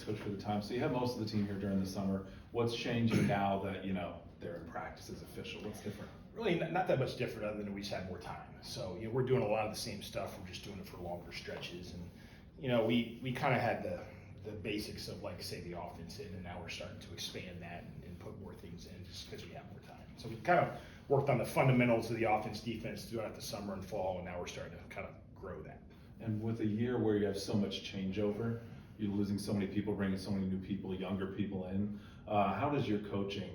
Thanks, Coach, for the time. So you have most of the team here during the summer. What's changing now that, they're in practice as official? What's different? Really not that much different other than we just had more time. So, we're doing a lot of the same stuff. We're just doing it for longer stretches. And, we kind of had the basics of, like, say, the offense in, and now we're starting to expand that and put more things in just because we have more time. So we kind of worked on the fundamentals of the offense, defense throughout the summer and fall, and now we're starting to kind of grow that. And with a year where you have so much changeover, you're losing so many people, bringing so many new people, younger people in, how does your coaching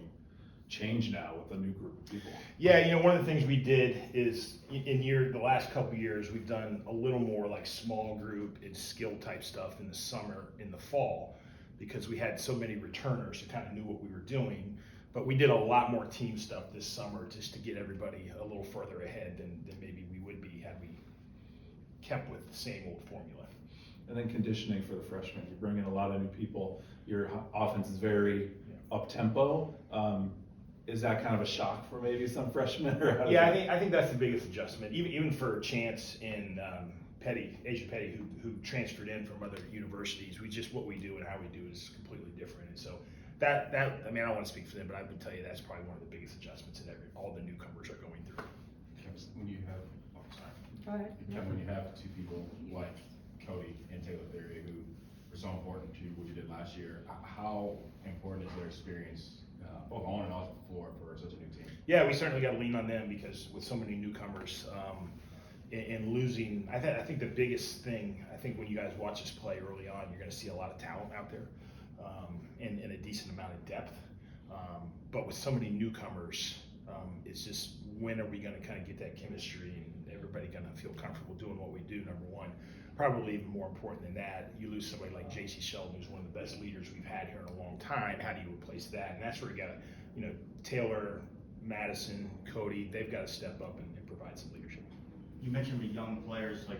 change now with a new group of people? Yeah, one of the things we did is the last couple of years, we've done a little more like small group and skill type stuff in the summer, in the fall, because we had so many returners who kind of knew what we were doing. But we did a lot more team stuff this summer just to get everybody a little further ahead than maybe we would be had we kept with the same old formula. And then conditioning for the freshmen. You bring in a lot of new people. Your offense is very up-tempo. Is that kind of a shock for maybe some freshmen? Or I think that's the biggest adjustment. Even for Chance and Asia Petty, who transferred in from other universities, what we do and how we do is completely different. And so that I don't want to speak for them, but I would tell you that's probably one of the biggest adjustments that all the newcomers are going through. When you have, Kevin, when you have two people like Cody and Taylor Theory who were so important to what you did last year, how important is their experience both on and off the floor for such a new team? Yeah, we certainly got to lean on them because with so many newcomers and losing, I think the biggest thing, when you guys watch us play early on, you're going to see a lot of talent out there and a decent amount of depth. But with so many newcomers, it's just when are we going to kind of get that chemistry and everybody going to feel comfortable doing what we do, number one. Probably even more important than that, you lose somebody like J.C. Sheldon, who's one of the best leaders we've had here in a long time. How do you replace that? And that's where you got to, Taylor, Madison, Cody, they've got to step up and provide some leadership. You mentioned the young players. Like,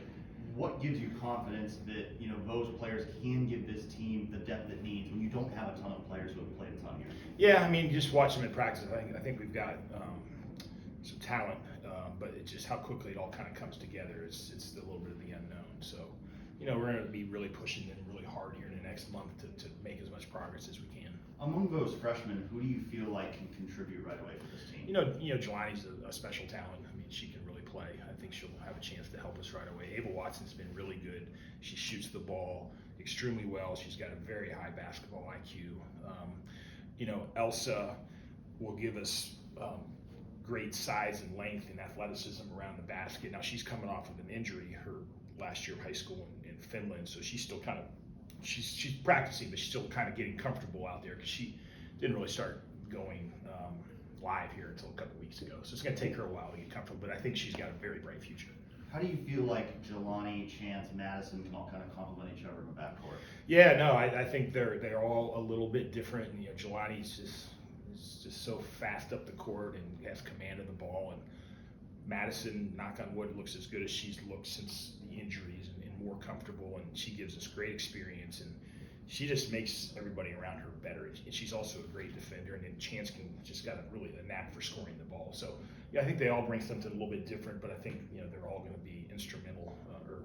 what gives you confidence that those players can give this team the depth it needs when you don't have a ton of players who have played a ton here? Yeah, just watch them in practice. I think we've got some talent, but it's just how quickly it all kind of comes together. It's a little bit of the unknown. So, we're going to be really pushing them really hard here in the next month to make as much progress as we can. Among those freshmen, who do you feel like can contribute right away for this team? Jelani's a special talent. She can really play. I think she'll have a chance to help us right away. Ava Watson's been really good. She shoots the ball extremely well. She's got a very high basketball IQ. Elsa will give us great size and length and athleticism around the basket. Now she's coming off of an injury, her last year of high school in Finland, so she's still kind of she's practicing, but she's still kind of getting comfortable out there because she didn't really start going live here until a couple weeks ago. So it's going to take her a while to get comfortable, but I think she's got a very bright future. How do you feel like Jelani, Chance, Madison can all kind of complement each other in the backcourt? Yeah, no, I think they're all a little bit different. And, Jelani's just so fast up the court and has command of the ball, and Madison, knock on wood, looks as good as she's looked since the injuries and more comfortable, and she gives us great experience, and she just makes everybody around her better. And she's also a great defender, and then Chance just got a knack for scoring the ball. So I think they all bring something a little bit different, but I think they're all going to be instrumental or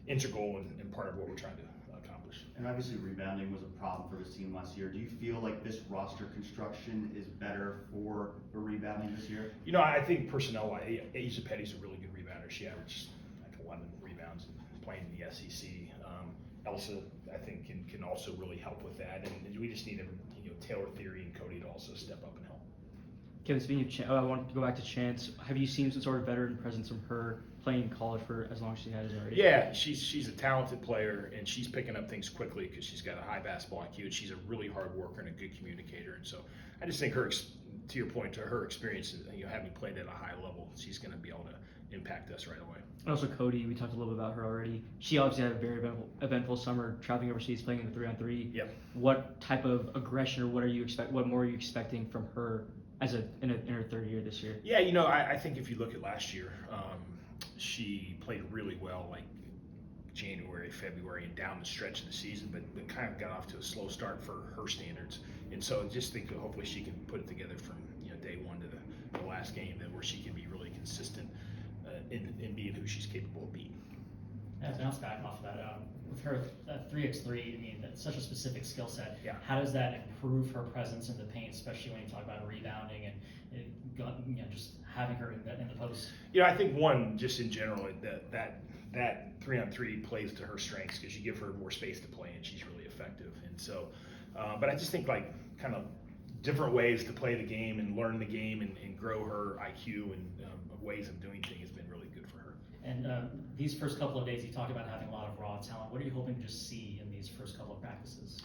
integral in part of what we're trying to accomplish. And obviously rebounding was a problem for this team last year. Do you feel like this roster construction is better for rebounding this year? I think personnel-wise, Asia Petty's a really good rebounder. She averaged like 11 rebounds playing in the SEC. Elsa, I think, can also really help with that, and we just need Taylor Theory and Cody to also step up and help. Kevin, speaking of Chance, I want to go back to Chance. Have you seen some sort of veteran presence from her playing college for as long as she has already? Yeah, she's a talented player, and she's picking up things quickly because she's got a high basketball IQ, and she's a really hard worker and a good communicator. And so I just think to your point, her experience, having played at a high level, she's going to be able to impact us right away. And also Cody, we talked a little bit about her already. She obviously had a very eventful summer, traveling overseas, playing in the 3-on-3. Yep. What type of aggression, or what more are you expecting from her in her third year this year? Yeah, I think if you look at last year, she played really well, like January, February, and down the stretch of the season, but kind of got off to a slow start for her standards. And so just think that hopefully she can put it together from day one to the last game, where she can be really consistent in being who she's capable of being. To bounce back off of that, with her 3x3, I mean, that's such a specific skill set. Yeah. How does that improve her presence in the paint, especially when you talk about rebounding and just having her in the post? I think one, just in general, that 3-on-3 plays to her strengths because you give her more space to play and she's really effective. And so, but I just think like kind of different ways to play the game and learn the game and grow her IQ and ways of doing things has been really good for her. And these first couple of days, you talked about having a lot of raw talent. What are you hoping to just see in these first couple of practices?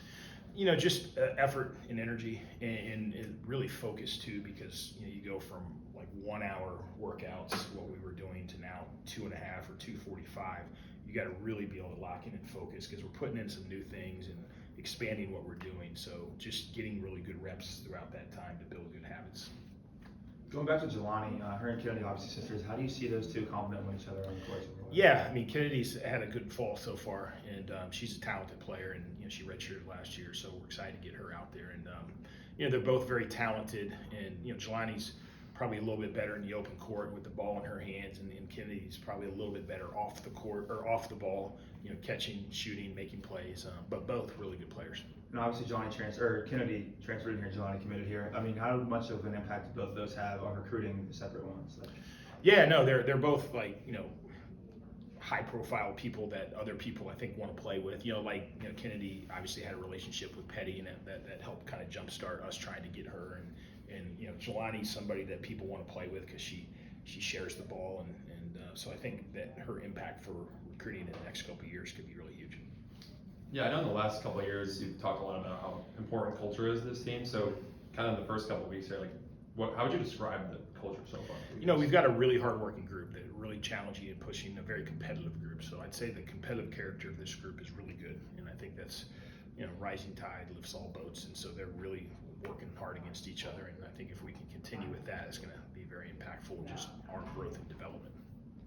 Just effort and energy and really focus too, because you go from like 1 hour workouts, what we were doing, to now 2.5 or 2:45. You got to really be able to lock in and focus because we're putting in some new things and expanding what we're doing. So just getting really good reps throughout that time to build good habits. Going back to Jelani, her and Kennedy, obviously sisters, how do you see those two complement each other on the court? Yeah, I mean, Kennedy's had a good fall so far, and she's a talented player, and she redshirted last year, so we're excited to get her out there. And they're both very talented, and Jelani's probably a little bit better in the open court with the ball in her hands, and Kennedy's probably a little bit better off the court or off the ball, catching, shooting, making plays. But both really good players. And obviously Kennedy transferred in here, Jelani committed here. I mean, how much of an impact do both of those have on recruiting the separate ones? Yeah, no, they're both like high profile people that other people I think want to play with. Kennedy obviously had a relationship with Petty, and that helped kind of jumpstart us trying to get her. And Jelani's somebody that people want to play with because she shares the ball, and so I think that her impact for recruiting in the next couple of years could be really huge. Yeah, I know in the last couple of years you've talked a lot about how important culture is to this team. So, kind of the first couple of weeks here, how would you describe the culture so far? We've got a really hardworking group that really challenging and pushing, a very competitive group. So I'd say the competitive character of this group is really good, and I think that's rising tide lifts all boats, and so they're really working hard against each other. And I think if we can continue with that, it's going to be very impactful, just our growth and development.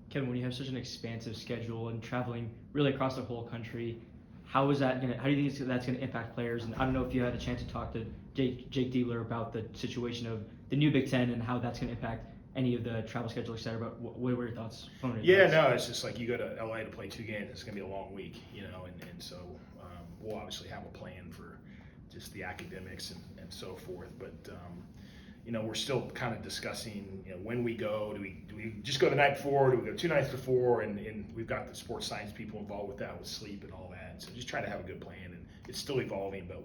Kevin, when you have such an expansive schedule and traveling really across the whole country, how do you think that's gonna impact players? And I don't know if you had a chance to talk to Jake Diebler about the situation of the new Big Ten and how that's gonna impact any of the travel schedule, et cetera. But what were your thoughts? It's just like you go to LA to play 2 games. It's gonna be a long week, and so we'll obviously have a plan for just the academics and so forth. But we're still kind of discussing, when we go. Do we just go the night before? Do we go 2 nights before? And we've got the sports science people involved with that, with sleep and all that. So just try to have a good plan, and it's still evolving, but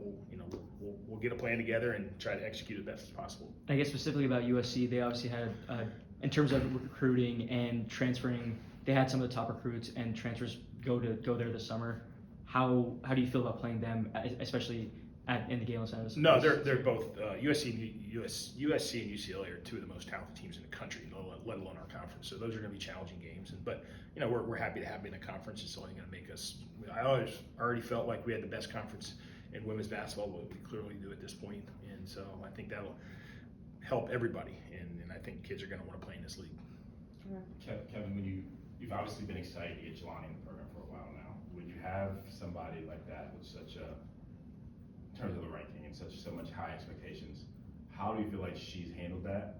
we'll get a plan together and try to execute it best as possible. I guess specifically about USC, they obviously had, in terms of recruiting and transferring, they had some of the top recruits and transfers go there this summer. How do you feel about playing them, especially in the Galen Center? No, they're both USC and UCLA are 2 of the most talented teams in the country, let alone our conference. So those are going to be challenging games. But we're happy to have them in a conference. It's only going to make us. I already felt like we had the best conference in women's basketball, but we clearly do at this point. And so I think that'll help everybody. And I think kids are going to want to play in this league. Kevin, when you've obviously been excited to get Jelani in the program for a while now. When you have somebody like that with such a, in terms of the ranking and so much high expectations, how do you feel like she's handled that?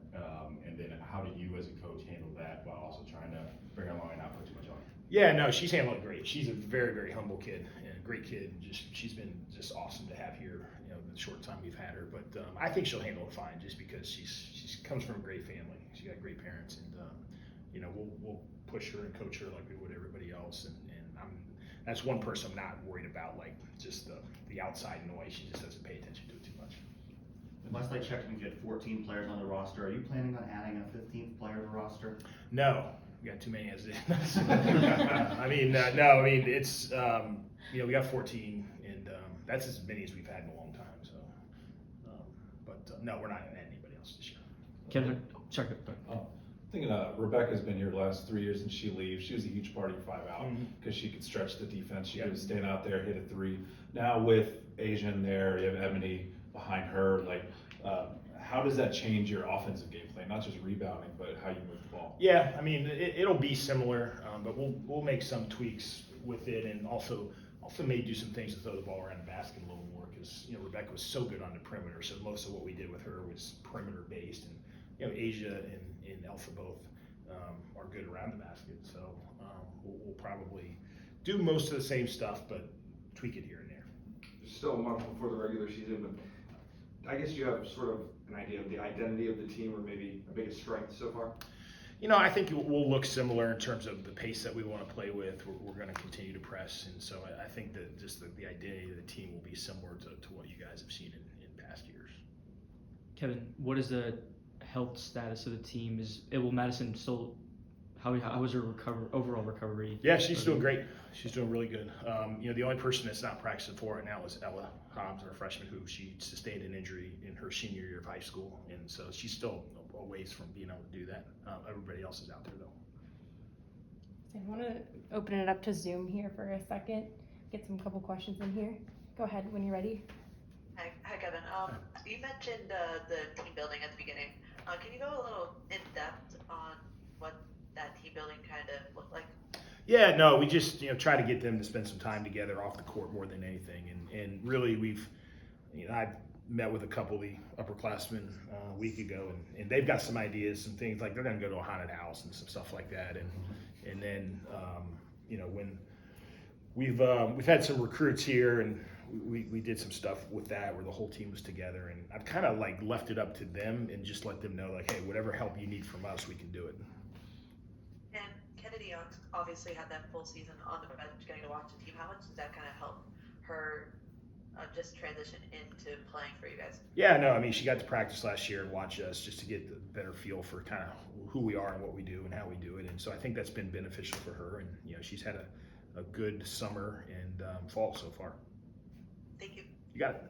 And then how do you as a coach handle that while also trying to bring her along and not put too much on her? Yeah, no, she's handled it great. She's a very, very humble kid and a great kid. She's been just awesome to have here, the short time we've had her. But I think she'll handle it fine just because she comes from a great family. She's got great parents, and we'll push her and coach her like we would everybody else. And that's one person I'm not worried about, like just the outside noise. She just doesn't pay attention to it too much. Last I checked, we had 14 players on the roster. Are you planning on adding a 15th player to the roster? No, we got too many as it is. No. It's we got 14, and that's as many as we've had in a long time. So, no, we're not adding anybody else this year. Kevin, sorry. Thinking Rebecca's been here the last 3 years, and she leaves. She was a huge part of your 5 out because she could stretch the defense. She could stand out there, hit a 3. Now with Asian there, you have Ebony behind her. How does that change your offensive game plan? Not just rebounding, but how you move the ball. Yeah, it'll be similar, but we'll make some tweaks with it, and also may do some things to throw the ball around the basket a little more because Rebecca was so good on the perimeter. So most of what we did with her was perimeter based, and Asia and Elsa both are good around the basket. So we'll probably do most of the same stuff, but tweak it here and there. There's still a month before the regular season, but I guess you have sort of an idea of the identity of the team, or maybe a biggest strength so far? I think we'll look similar in terms of the pace that we want to play with. We're going to continue to press, and so I think that just the identity of the team will be similar to what you guys have seen in past years. Kevin, what is the health status of the team? Will Madison still? How was her overall recovery? Yeah, she's doing great. She's doing really good. The only person that's not practicing for right now is Ella Hobbs, our freshman, who she sustained an injury in her senior year of high school, and so she's still a ways from being able to do that. Everybody else is out there though. So I want to open it up to Zoom here for a second. Get some couple questions in here. Go ahead when you're ready. Hi Kevin. You mentioned the team building at the beginning. Can you go a little in depth on what that team building kind of looked like? Yeah, no, we just try to get them to spend some time together off the court more than anything, and really I met with a couple of the upperclassmen a week ago, and they've got some ideas, some things like they're going to go to a haunted house and some stuff like that, and then when we've had some recruits here, and we did some stuff with that where the whole team was together, and I've kind of like left it up to them and just let them know like, hey, whatever help you need from us, we can do it. And Kennedy obviously had that full season on the bench, getting to watch the team. How much does that kind of help her just transition into playing for you guys? Yeah, no, I mean, she got to practice last year and watch us just to get the better feel for kind of who we are and what we do and how we do it. And so I think that's been beneficial for her. And, she's had a good summer and fall so far. Thank you. You got it.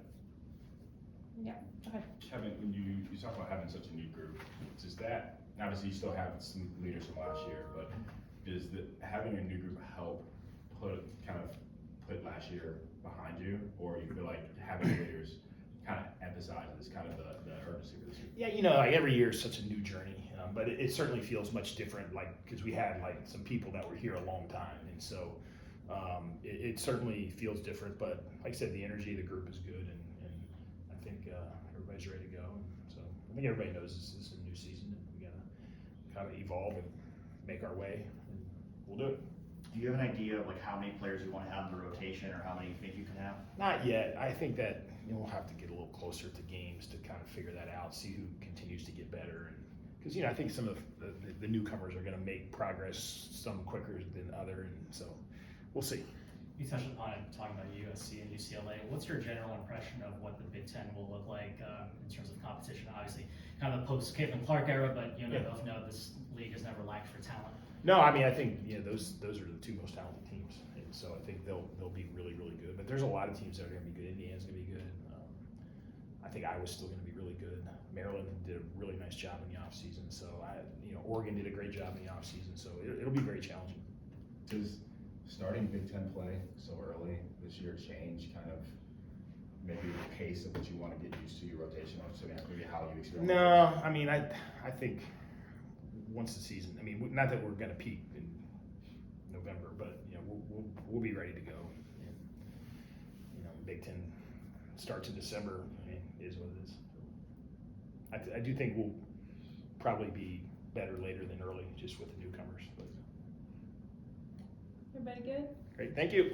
Yeah, go ahead. Kevin, when you talk about having such a new group, does that, obviously you still have some leaders from last year, but does having a new group help put last year behind you, or you feel like having leaders kind of emphasizes kind of the urgency for this year? Yeah, like every year is such a new journey, but it certainly feels much different, like, because we had like some people that were here a long time, and so it certainly feels different, but like I said, the energy of the group is good, and I think everybody's ready to go, and so I think everybody knows this is a new season, and we gotta kind of evolve and make our way, and we'll do it. Do you have an idea of like how many players you want to have in the rotation, or how many you think you can have? Not yet. I think that we'll have to get a little closer to games to kind of figure that out, see who continues to get better, and because I think some of the newcomers are going to make progress some quicker than other, and so we'll see. You touched upon it talking about USC and UCLA. What's your general impression of what the Big Ten will look like in terms of competition? Obviously, kind of a post-Caitlin Clark era, but both know this league has never lacked for talent. No, I mean, I think those are the two most talented teams, and so I think they'll be really, really good. But there's a lot of teams that are going to be good. Indiana's going to be good. I think Iowa's still going to be really good. Maryland did a really nice job in the offseason. So Oregon did a great job in the offseason. So it'll be very challenging. Does starting Big Ten play so early this year change kind of maybe the pace of what you want to get used to your rotation, or so maybe how you experience? No, I mean, I think once the season, I mean, not that we're going to peak in November, but we'll be ready to go. And Big Ten starts in December. I mean, is what it is. I do think we'll probably be better later than early, just with the newcomers. But. Everybody good? Great, thank you.